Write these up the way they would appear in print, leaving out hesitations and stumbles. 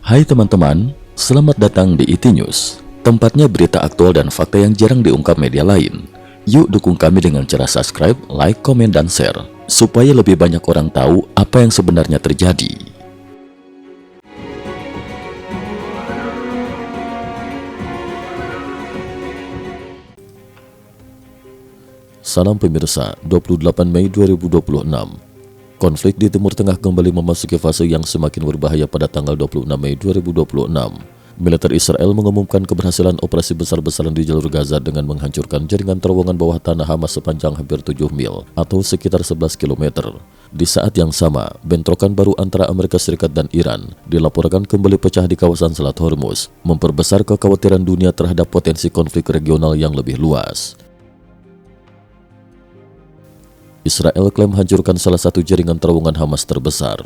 Hai teman-teman, selamat datang di IT News, tempatnya berita aktual dan fakta yang jarang diungkap media lain. Yuk dukung kami dengan cara subscribe, like, komen, dan share, supaya lebih banyak orang tahu apa yang sebenarnya terjadi. Salam pemirsa, 28 Mei 2026. Konflik di Timur Tengah kembali memasuki fase yang semakin berbahaya pada tanggal 26 Mei 2026. Militer Israel mengumumkan keberhasilan operasi besar-besaran di jalur Gaza dengan menghancurkan jaringan terowongan bawah tanah Hamas sepanjang hampir 7 mil atau sekitar 11 km. Di saat yang sama, bentrokan baru antara Amerika Serikat dan Iran dilaporkan kembali pecah di kawasan Selat Hormuz, memperbesar kekhawatiran dunia terhadap potensi konflik regional yang lebih luas. Israel klaim hancurkan salah satu jaringan terowongan Hamas terbesar.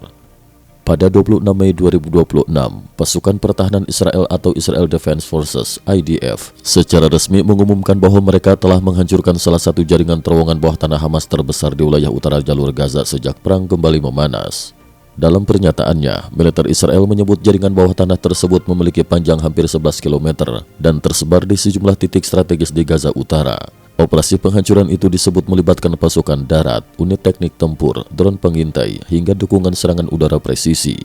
Pada 26 Mei 2026, pasukan pertahanan Israel atau Israel Defense Forces (IDF) secara resmi mengumumkan bahwa mereka telah menghancurkan salah satu jaringan terowongan bawah tanah Hamas terbesar di wilayah utara jalur Gaza sejak perang kembali memanas. Dalam pernyataannya, militer Israel menyebut jaringan bawah tanah tersebut memiliki panjang hampir 11 km dan tersebar di sejumlah titik strategis di Gaza Utara. Operasi penghancuran itu disebut melibatkan pasukan darat, unit teknik tempur, drone pengintai, hingga dukungan serangan udara presisi.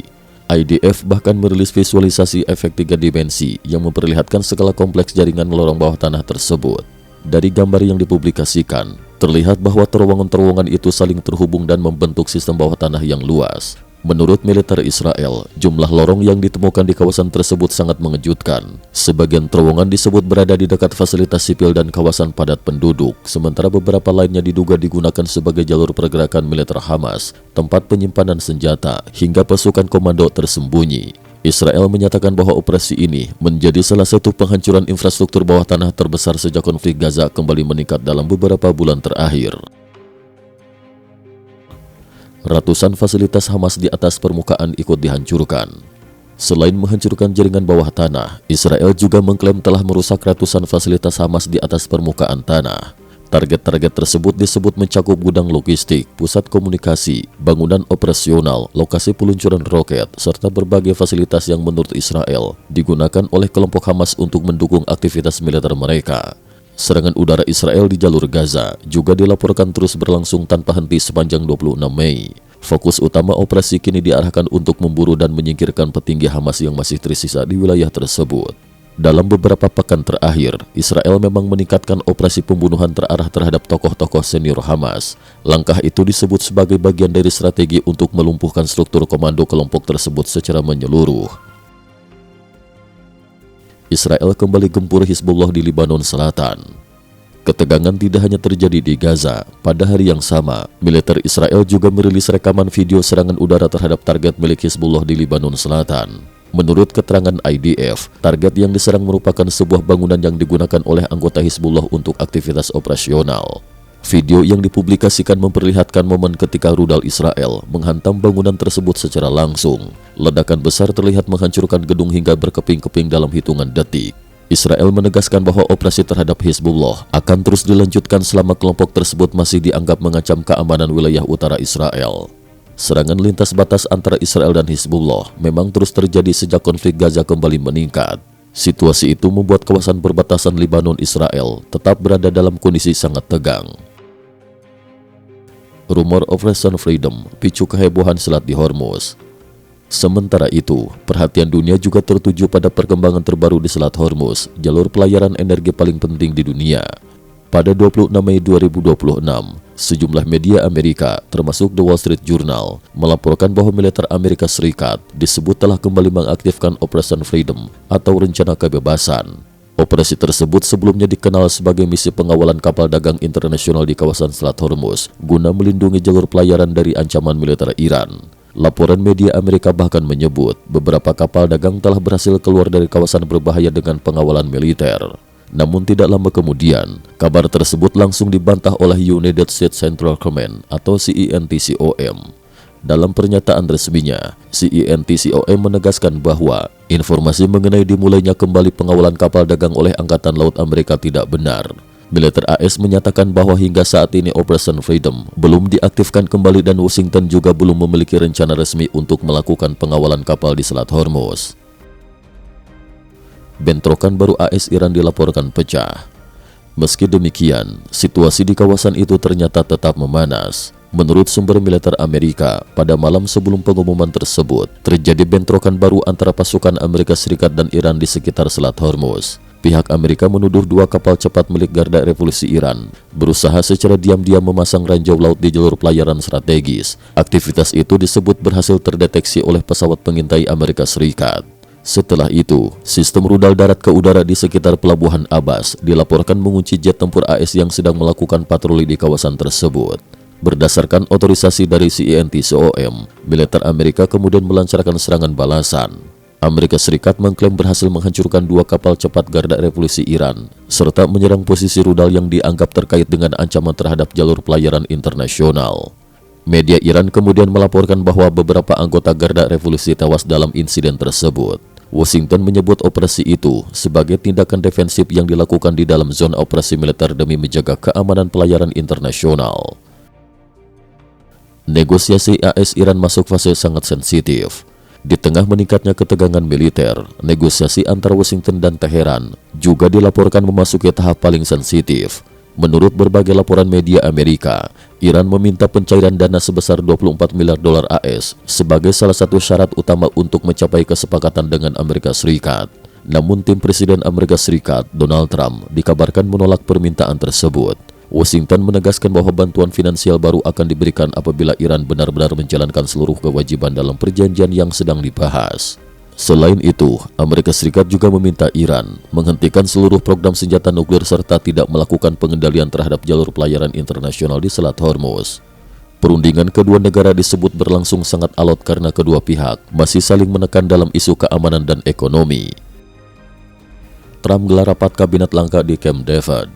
IDF bahkan merilis visualisasi efek 3 dimensi yang memperlihatkan skala kompleks jaringan lorong bawah tanah tersebut. Dari gambar yang dipublikasikan, terlihat bahwa terowongan-terowongan itu saling terhubung dan membentuk sistem bawah tanah yang luas. Menurut militer Israel, jumlah lorong yang ditemukan di kawasan tersebut sangat mengejutkan. Sebagian terowongan disebut berada di dekat fasilitas sipil dan kawasan padat penduduk, sementara beberapa lainnya diduga digunakan sebagai jalur pergerakan militer Hamas, tempat penyimpanan senjata, hingga pasukan komando tersembunyi. Israel menyatakan bahwa operasi ini menjadi salah satu penghancuran infrastruktur bawah tanah terbesar sejak konflik Gaza kembali meningkat dalam beberapa bulan terakhir. Ratusan fasilitas Hamas di atas permukaan ikut dihancurkan. Selain menghancurkan jaringan bawah tanah, Israel juga mengklaim telah merusak ratusan fasilitas Hamas di atas permukaan tanah. Target-target tersebut disebut mencakup gudang logistik, pusat komunikasi, bangunan operasional, lokasi peluncuran roket, serta berbagai fasilitas yang menurut Israel digunakan oleh kelompok Hamas untuk mendukung aktivitas militer mereka. Serangan udara Israel di jalur Gaza juga dilaporkan terus berlangsung tanpa henti sepanjang 26 Mei. Fokus utama operasi kini diarahkan untuk memburu dan menyingkirkan petinggi Hamas yang masih tersisa di wilayah tersebut. Dalam beberapa pekan terakhir, Israel memang meningkatkan operasi pembunuhan terarah terhadap tokoh-tokoh senior Hamas. Langkah itu disebut sebagai bagian dari strategi untuk melumpuhkan struktur komando kelompok tersebut secara menyeluruh. Israel kembali gempur Hizbullah di Lebanon Selatan. Ketegangan tidak hanya terjadi di Gaza. Pada hari yang sama, militer Israel juga merilis rekaman video serangan udara terhadap target milik Hizbullah di Lebanon Selatan. Menurut keterangan IDF, target yang diserang merupakan sebuah bangunan yang digunakan oleh anggota Hizbullah untuk aktivitas operasional. Video yang dipublikasikan memperlihatkan momen ketika rudal Israel menghantam bangunan tersebut secara langsung. Ledakan besar terlihat menghancurkan gedung hingga berkeping-keping dalam hitungan detik. Israel menegaskan bahwa operasi terhadap Hizbullah akan terus dilanjutkan selama kelompok tersebut masih dianggap mengancam keamanan wilayah utara Israel. Serangan lintas batas antara Israel dan Hizbullah memang terus terjadi sejak konflik Gaza kembali meningkat. Situasi itu membuat kawasan perbatasan Lebanon Israel tetap berada dalam kondisi sangat tegang. Rumor Operation Freedom picu kehebohan Selat di Hormuz. Sementara itu, perhatian dunia juga tertuju pada perkembangan terbaru di Selat Hormuz, jalur pelayaran energi paling penting di dunia. Pada 26 Mei 2026, sejumlah media Amerika, termasuk The Wall Street Journal, melaporkan bahwa militer Amerika Serikat disebut telah kembali mengaktifkan Operation Freedom atau rencana kebebasan. Operasi tersebut sebelumnya dikenal sebagai misi pengawalan kapal dagang internasional di kawasan Selat Hormuz guna melindungi jalur pelayaran dari ancaman militer Iran. Laporan media Amerika bahkan menyebut beberapa kapal dagang telah berhasil keluar dari kawasan berbahaya dengan pengawalan militer. Namun tidak lama kemudian, kabar tersebut langsung dibantah oleh United States Central Command atau CENTCOM. Dalam pernyataan resminya, CENTCOM menegaskan bahwa informasi mengenai dimulainya kembali pengawalan kapal dagang oleh Angkatan Laut Amerika tidak benar. Militer AS menyatakan bahwa hingga saat ini Operation Freedom belum diaktifkan kembali dan Washington juga belum memiliki rencana resmi untuk melakukan pengawalan kapal di Selat Hormuz. bentrokan baru AS-Iran dilaporkan pecah. Meski demikian, situasi di kawasan itu ternyata tetap memanas. Menurut sumber militer Amerika, pada malam sebelum pengumuman tersebut, terjadi bentrokan baru antara pasukan Amerika Serikat dan Iran di sekitar Selat Hormuz. Pihak Amerika menuduh dua kapal cepat milik Garda Revolusi Iran berusaha secara diam-diam memasang ranjau laut di jalur pelayaran strategis. Aktivitas itu disebut berhasil terdeteksi oleh pesawat pengintai Amerika Serikat. Setelah itu, sistem rudal darat ke udara di sekitar Pelabuhan Abbas dilaporkan mengunci jet tempur AS yang sedang melakukan patroli di kawasan tersebut. Berdasarkan otorisasi dari CENTCOM, militer Amerika kemudian melancarkan serangan balasan. Amerika Serikat mengklaim berhasil menghancurkan dua kapal cepat Garda Revolusi Iran, serta menyerang posisi rudal yang dianggap terkait dengan ancaman terhadap jalur pelayaran internasional. Media Iran kemudian melaporkan bahwa beberapa anggota Garda Revolusi tewas dalam insiden tersebut. Washington menyebut operasi itu sebagai tindakan defensif yang dilakukan di dalam zona operasi militer demi menjaga keamanan pelayaran internasional. Negosiasi AS-Iran masuk fase sangat sensitif. Di tengah meningkatnya ketegangan militer, negosiasi antara Washington dan Teheran juga dilaporkan memasuki tahap paling sensitif. Menurut berbagai laporan media Amerika, Iran meminta pencairan dana sebesar 24 miliar dolar AS sebagai salah satu syarat utama untuk mencapai kesepakatan dengan Amerika Serikat. Namun tim Presiden Amerika Serikat, Donald Trump, dikabarkan menolak permintaan tersebut. Washington menegaskan bahwa bantuan finansial baru akan diberikan apabila Iran benar-benar menjalankan seluruh kewajiban dalam perjanjian yang sedang dibahas. Selain itu, Amerika Serikat juga meminta Iran menghentikan seluruh program senjata nuklir serta tidak melakukan pengendalian terhadap jalur pelayaran internasional di Selat Hormuz. Perundingan kedua negara disebut berlangsung sangat alot karena kedua pihak masih saling menekan dalam isu keamanan dan ekonomi. Trump gelar rapat kabinet langka di Camp David.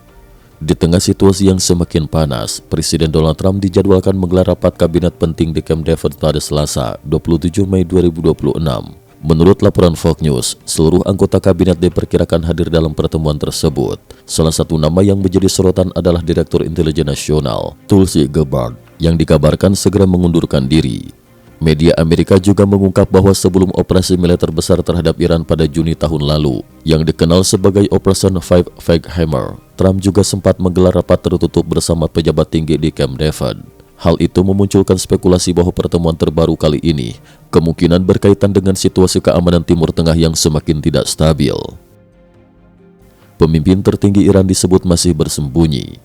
Di tengah situasi yang semakin panas, Presiden Donald Trump dijadwalkan menggelar rapat kabinet penting di Camp David pada Selasa, 27 Mei 2026. Menurut laporan Fox News, seluruh anggota kabinet diperkirakan hadir dalam pertemuan tersebut. Salah satu nama yang menjadi sorotan adalah Direktur Intelijen Nasional, Tulsi Gabbard, yang dikabarkan segera mengundurkan diri. Media Amerika juga mengungkap bahwa sebelum operasi militer besar terhadap Iran pada Juni tahun lalu, yang dikenal sebagai Operation Five Flag Hammer, Trump juga sempat menggelar rapat tertutup bersama pejabat tinggi di Camp David. Hal itu memunculkan spekulasi bahwa pertemuan terbaru kali ini kemungkinan berkaitan dengan situasi keamanan Timur Tengah yang semakin tidak stabil. Pemimpin tertinggi Iran disebut masih bersembunyi.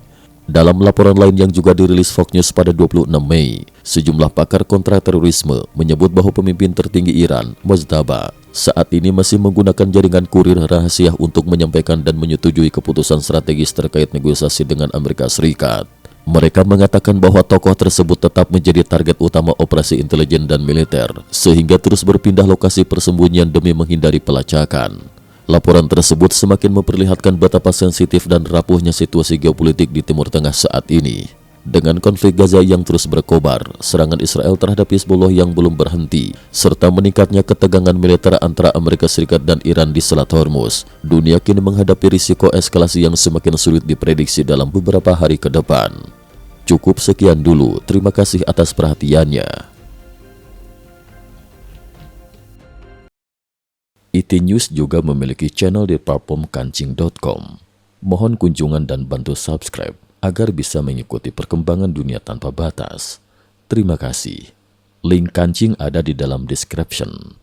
Dalam laporan lain yang juga dirilis Fox News pada 26 Mei, sejumlah pakar kontraterorisme menyebut bahwa pemimpin tertinggi Iran, Mojtaba, saat ini masih menggunakan jaringan kurir rahasia untuk menyampaikan dan menyetujui keputusan strategis terkait negosiasi dengan Amerika Serikat. Mereka mengatakan bahwa tokoh tersebut tetap menjadi target utama operasi intelijen dan militer, sehingga terus berpindah lokasi persembunyian demi menghindari pelacakan. Laporan tersebut semakin memperlihatkan betapa sensitif dan rapuhnya situasi geopolitik di Timur Tengah saat ini. Dengan konflik Gaza yang terus berkobar, serangan Israel terhadap Hizbullah yang belum berhenti, serta meningkatnya ketegangan militer antara Amerika Serikat dan Iran di Selat Hormuz, dunia kini menghadapi risiko eskalasi yang semakin sulit diprediksi dalam beberapa hari ke depan. Cukup sekian dulu, terima kasih atas perhatiannya. IT News juga memiliki channel di platform kancing.com. Mohon kunjungan dan bantu subscribe agar bisa mengikuti perkembangan dunia tanpa batas. Terima kasih. Link kancing ada di dalam description.